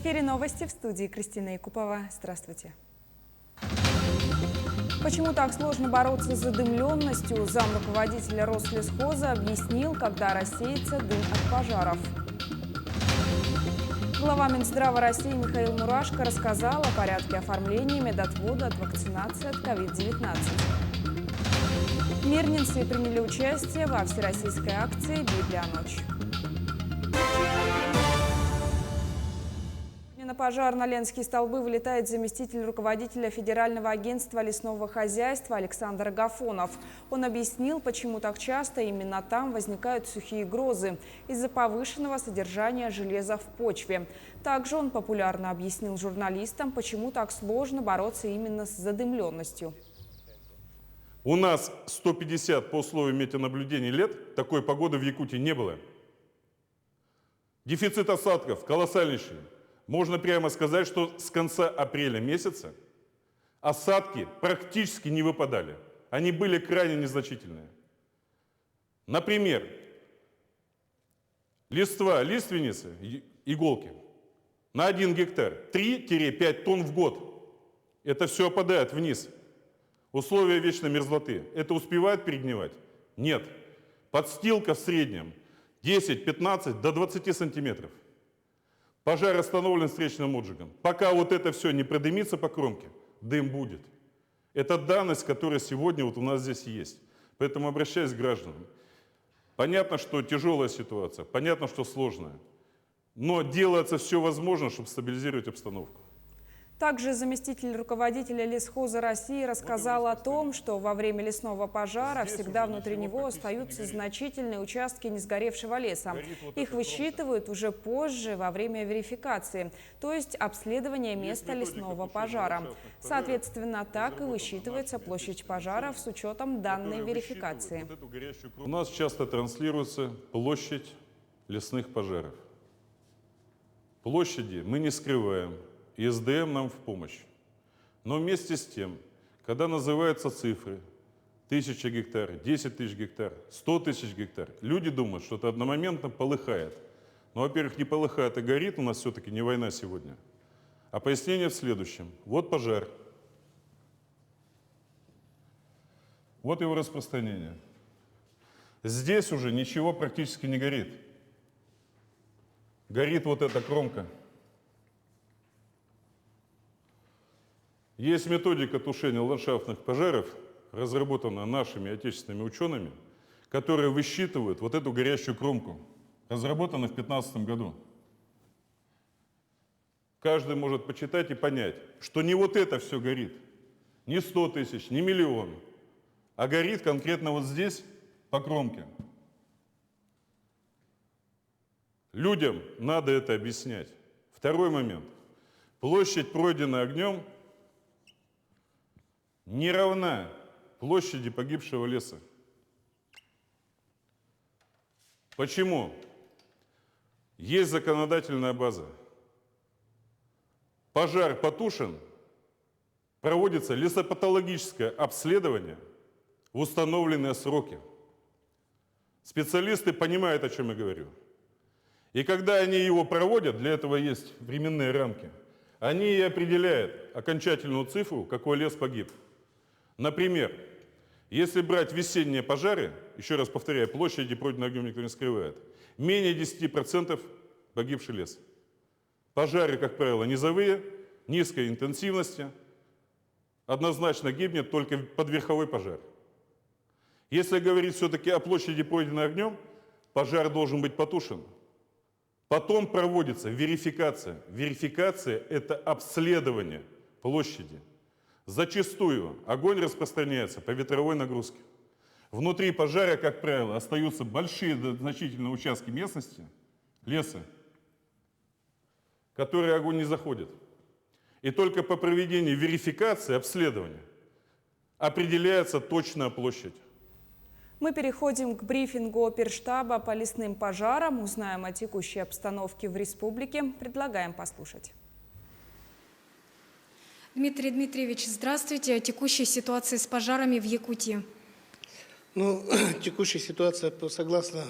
эфире новости, в студии Кристина Якупова. Здравствуйте. Почему так сложно бороться с задымленностью? Замруководителя Рослесхоза объяснил, когда рассеется дым от пожаров. Глава Минздрава России Михаил Мурашко рассказал о порядке оформления медотвода от вакцинации от COVID-19. Мирнинцы приняли участие во всероссийской акции «Библия-ночь». На пожар на Ленские столбы вылетает заместитель руководителя Федерального агентства лесного хозяйства Александр Агафонов. Он объяснил, почему так часто именно там возникают сухие грозы из-за повышенного содержания железа в почве. Также он популярно объяснил журналистам, почему так сложно бороться именно с задымленностью. У нас 150 по условиям метеонаблюдений лет такой погоды в Якутии не было. Дефицит осадков колоссальнейший. Можно прямо сказать, что с конца апреля месяца осадки практически не выпадали. Они были крайне незначительные. Например, листва, лиственницы, иголки на 1 гектар 3-5 тонн в год. Это все опадает вниз. Условия вечной мерзлоты. Это успевает перегнивать? Нет. Подстилка в среднем 10-15 до 20 сантиметров. Пожар остановлен встречным отжигом. Пока вот это все не продымится по кромке, дым будет. Это данность, которая сегодня вот у нас здесь есть. Поэтому обращаюсь к гражданам. Понятно, что тяжелая ситуация, понятно, что сложная. Но делается все возможное, чтобы стабилизировать обстановку. Также заместитель руководителя Лесхоза России рассказал о том, что во время лесного пожара всегда внутри него остаются значительные участки несгоревшего леса. Их высчитывают уже позже, во время верификации, то есть обследования места лесного пожара. Соответственно, так и высчитывается площадь пожаров с учетом данной верификации. У нас часто транслируется площадь лесных пожаров. Площади мы не скрываем. И СДМ нам в помощь. Но вместе с тем, когда называются цифры 1000 гектар, 10 тысяч гектар, 100 тысяч гектар, люди думают, что это одномоментно полыхает. Но, во-первых, не полыхает, а горит, у нас все-таки не война сегодня. А пояснение в следующем. Вот пожар. Вот его распространение. Здесь уже ничего практически не горит. Горит вот эта кромка. Есть методика тушения ландшафтных пожаров, разработанная нашими отечественными учеными, которые высчитывают вот эту горящую кромку, разработана в 2015 году. Каждый может почитать и понять, что не вот это все горит, не 100 тысяч, не миллион, а горит конкретно вот здесь, по кромке. Людям надо это объяснять. Второй момент. Площадь, пройденная огнем, не равна площади погибшего леса. Почему? Есть законодательная база. Пожар потушен, проводится лесопатологическое обследование в установленные сроки. Специалисты понимают, о чем я говорю. И когда они его проводят, для этого есть временные рамки, они и определяют окончательную цифру, какой лес погиб. Например, если брать весенние пожары, еще раз повторяю, площади пройденной огнем никто не скрывает, менее 10% погибший лес. Пожары, как правило, низовые, низкой интенсивности, однозначно гибнет только подверховой пожар. Если говорить все-таки о площади, пройденной огнем, пожар должен быть потушен. Потом проводится верификация. Верификация – это обследование площади. Зачастую огонь распространяется по ветровой нагрузке. Внутри пожара, как правило, остаются большие значительные участки местности, леса, в которые огонь не заходит. И только по проведении верификации, обследования определяется точная площадь. Мы переходим к брифингу оперштаба по лесным пожарам, узнаем о текущей обстановке в республике, предлагаем послушать. Дмитрий Дмитриевич, здравствуйте. О текущей ситуации с пожарами в Якутии. Текущая ситуация, согласно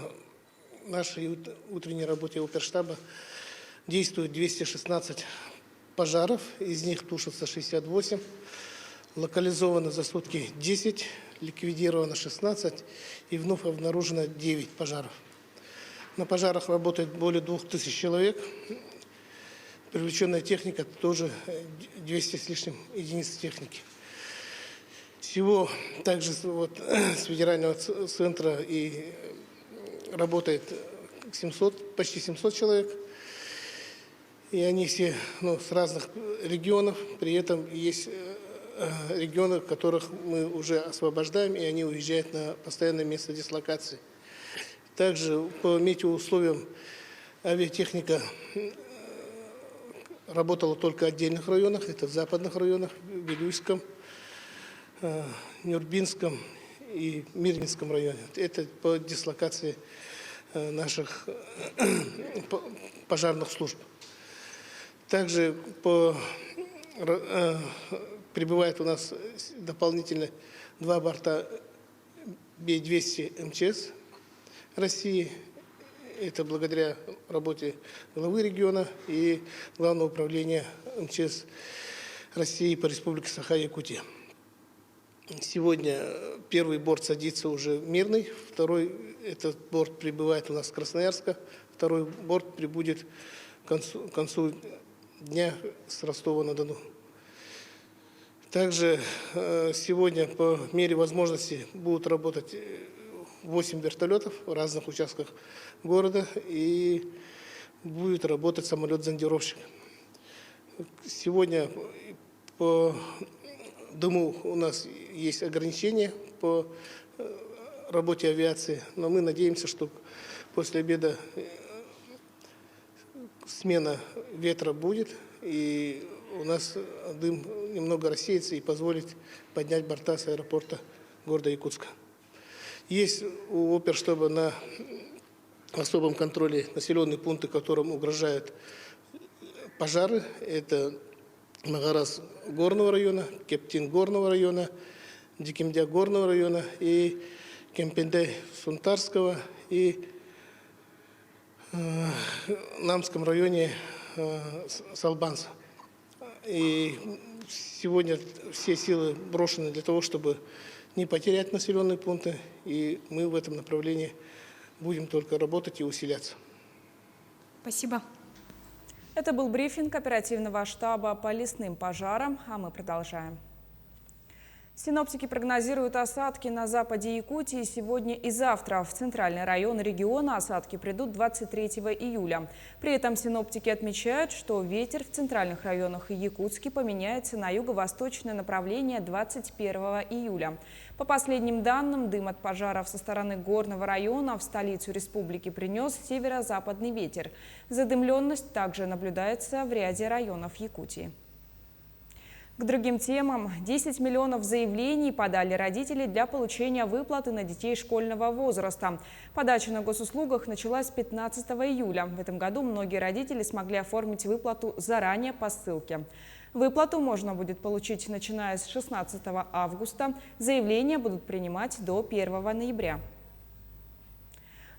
нашей утренней работе оперштаба, действует 216 пожаров, из них тушится 68, локализовано за сутки 10, ликвидировано 16 и вновь обнаружено 9 пожаров. На пожарах работает более 2000 человек. Привлеченная техника тоже 200 с лишним единиц техники. Всего также с федерального центра и работает почти 700 человек. И они все с разных регионов. При этом есть регионы, которых мы уже освобождаем, и они уезжают на постоянное место дислокации. Также по метеоусловиям авиатехника работала только в отдельных районах. Это в западных районах, в Вилюйском, Нюрбинском и Мирнинском районе. Это по дислокации наших пожарных служб. Также прибывает у нас дополнительно 2 борта Би-200 МЧС России. Это благодаря работе главы региона и Главного управления МЧС России по Республике Саха-Якутия. Сегодня первый борт садится уже мирный, второй этот борт прибывает у нас с Красноярска, второй борт прибудет к концу дня с Ростова-на-Дону. Также сегодня по мере возможности будут работать 8 вертолетов в разных участках города и будет работать самолет-зондировщик. Сегодня по дыму у нас есть ограничения по работе авиации, но мы надеемся, что после обеда смена ветра будет, и у нас дым немного рассеется и позволит поднять борта с аэропорта города Якутска. Есть у оперштаба на особом контроле населенные пункты, которым угрожают пожары. Это Магарас горного района, Кептин горного района, Дикимдя горного района и Кемпенде Сунтарского и Намском районе Салбанса. И сегодня все силы брошены для того, чтобы не потерять населенные пункты, и мы в этом направлении будем только работать и усиляться. Спасибо. Это был брифинг оперативного штаба по лесным пожарам, а мы продолжаем. Синоптики прогнозируют осадки на западе Якутии сегодня и завтра. В центральный район региона осадки придут 23 июля. При этом синоптики отмечают, что ветер в центральных районах Якутска поменяется на юго-восточное направление 21 июля. По последним данным, дым от пожаров со стороны горного района в столицу республики принес северо-западный ветер. Задымленность также наблюдается в ряде районов Якутии. К другим темам. 10 миллионов заявлений подали родители для получения выплаты на детей школьного возраста. Подача на госуслугах началась 15 июля. В этом году многие родители смогли оформить выплату заранее по ссылке. Выплату можно будет получить начиная с 16 августа. Заявления будут принимать до 1 ноября.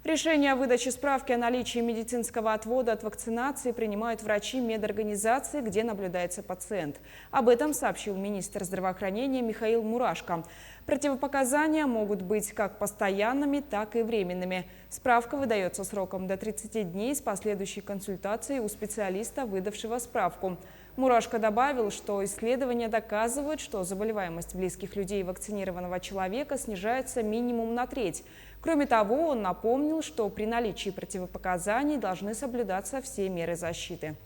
Решение о выдаче справки о наличии медицинского отвода от вакцинации принимают врачи медорганизации, где наблюдается пациент. Об этом сообщил министр здравоохранения Михаил Мурашко. Противопоказания могут быть как постоянными, так и временными. Справка выдается сроком до 30 дней с последующей консультацией у специалиста, выдавшего справку. Мурашко добавил, что исследования доказывают, что заболеваемость близких людей вакцинированного человека снижается минимум на треть. Кроме того, он напомнил, что при наличии противопоказаний должны соблюдаться все меры защиты.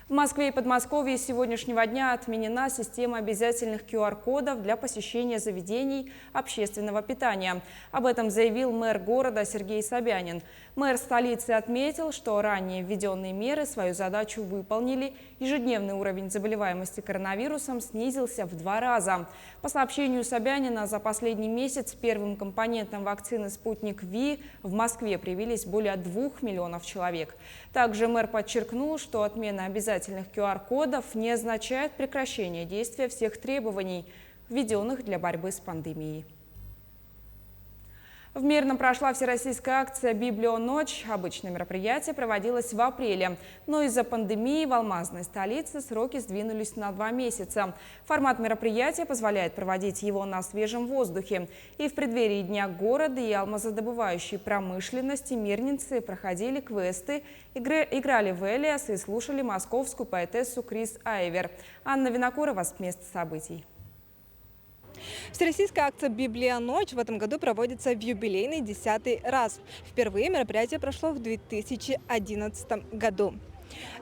В Москве и Подмосковье с сегодняшнего дня отменена система обязательных QR-кодов для посещения заведений общественного питания. Об этом заявил мэр города Сергей Собянин. Мэр столицы отметил, что ранее введенные меры свою задачу выполнили. Ежедневный уровень заболеваемости коронавирусом снизился в 2 раза. По сообщению Собянина, за последний месяц первым компонентом вакцины «Спутник Ви» в Москве привились более 2 миллионов человек. Также мэр подчеркнул, что отмена обязательных QR-кодов не означает прекращение действия всех требований, введенных для борьбы с пандемией. В Мирном прошла всероссийская акция «Библионочь». Обычное мероприятие проводилось в апреле. Но из-за пандемии в алмазной столице сроки сдвинулись на 2 месяца. Формат мероприятия позволяет проводить его на свежем воздухе. И в преддверии Дня города и алмазодобывающей промышленности мирнинцы проходили квесты, играли в Элиас и слушали московскую поэтессу Крис Айвер. Анна Винокурова с места событий. Всероссийская акция «Библионочь» в этом году проводится в юбилейный 10-й раз. Впервые мероприятие прошло в 2011 году.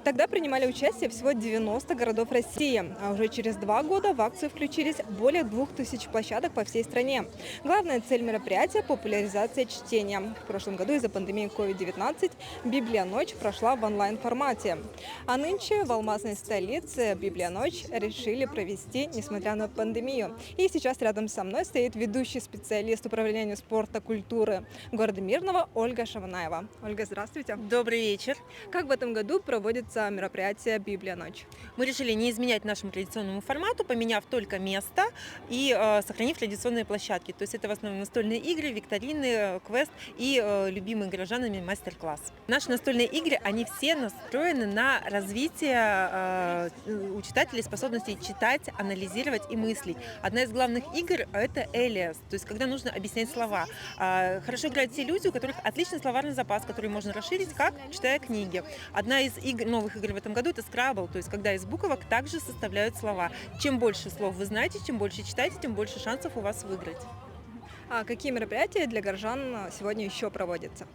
Тогда принимали участие всего 90 городов России, а уже через 2 года в акцию включились более 2000 площадок по всей стране. Главная цель мероприятия – популяризация чтения. В прошлом году из-за пандемии COVID-19 «Библионочь» прошла в онлайн-формате. А нынче в алмазной столице «Библионочь» решили провести, несмотря на пандемию. И сейчас рядом со мной стоит ведущий специалист управления спорта, культуры города Мирного Ольга Шаванаева. Ольга, здравствуйте. Добрый вечер. Как в этом году проводится мероприятие «Библионочь»? Мы решили не изменять нашему традиционному формату, поменяв только место и сохранив традиционные площадки. То есть это в основном настольные игры, викторины, квест и любимый горожанами мастер-класс. Наши настольные игры, они все настроены на развитие у читателей способностей читать, анализировать и мыслить. Одна из главных игр – это Элиас, то есть когда нужно объяснять слова. Хорошо играют те люди, у которых отличный словарный запас, который можно расширить, как читая книги. Одна из новых игр в этом году – это Scrabble, то есть когда из буквок также составляют слова. Чем больше слов вы знаете, чем больше читаете, тем больше шансов у вас выиграть. А какие мероприятия для горожан сегодня еще проводятся?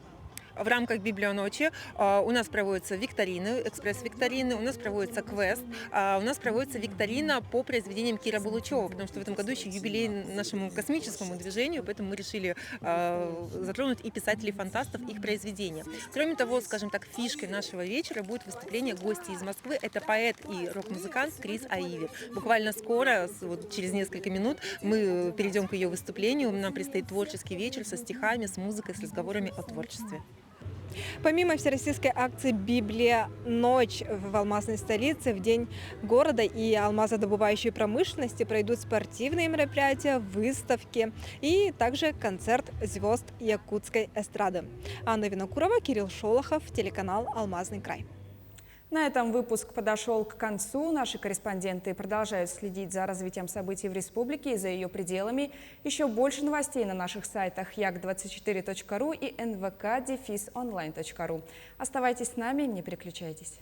В рамках «Библионочи» у нас проводятся викторины, экспресс-викторины, у нас проводится квест, у нас проводится викторина по произведениям Кира Булычева, потому что в этом году еще юбилей нашему космическому движению, поэтому мы решили затронуть и писателей-фантастов, их произведения. Кроме того, скажем так, фишкой нашего вечера будет выступление гостей из Москвы. Это поэт и рок-музыкант Крис Айвер. Буквально скоро, вот через несколько минут, мы перейдем к ее выступлению. Нам предстоит творческий вечер со стихами, с музыкой, с разговорами о творчестве. Помимо всероссийской акции «Библионочь» в алмазной столице в День города и алмазодобывающей промышленности пройдут спортивные мероприятия, выставки и также концерт звезд якутской эстрады. Анна Винокурова, Кирилл Шолохов, телеканал «Алмазный край». На этом выпуск подошел к концу. Наши корреспонденты продолжают следить за развитием событий в республике и за ее пределами. Еще больше новостей на наших сайтах як24.ру и nvk-online.ru. Оставайтесь с нами, не переключайтесь.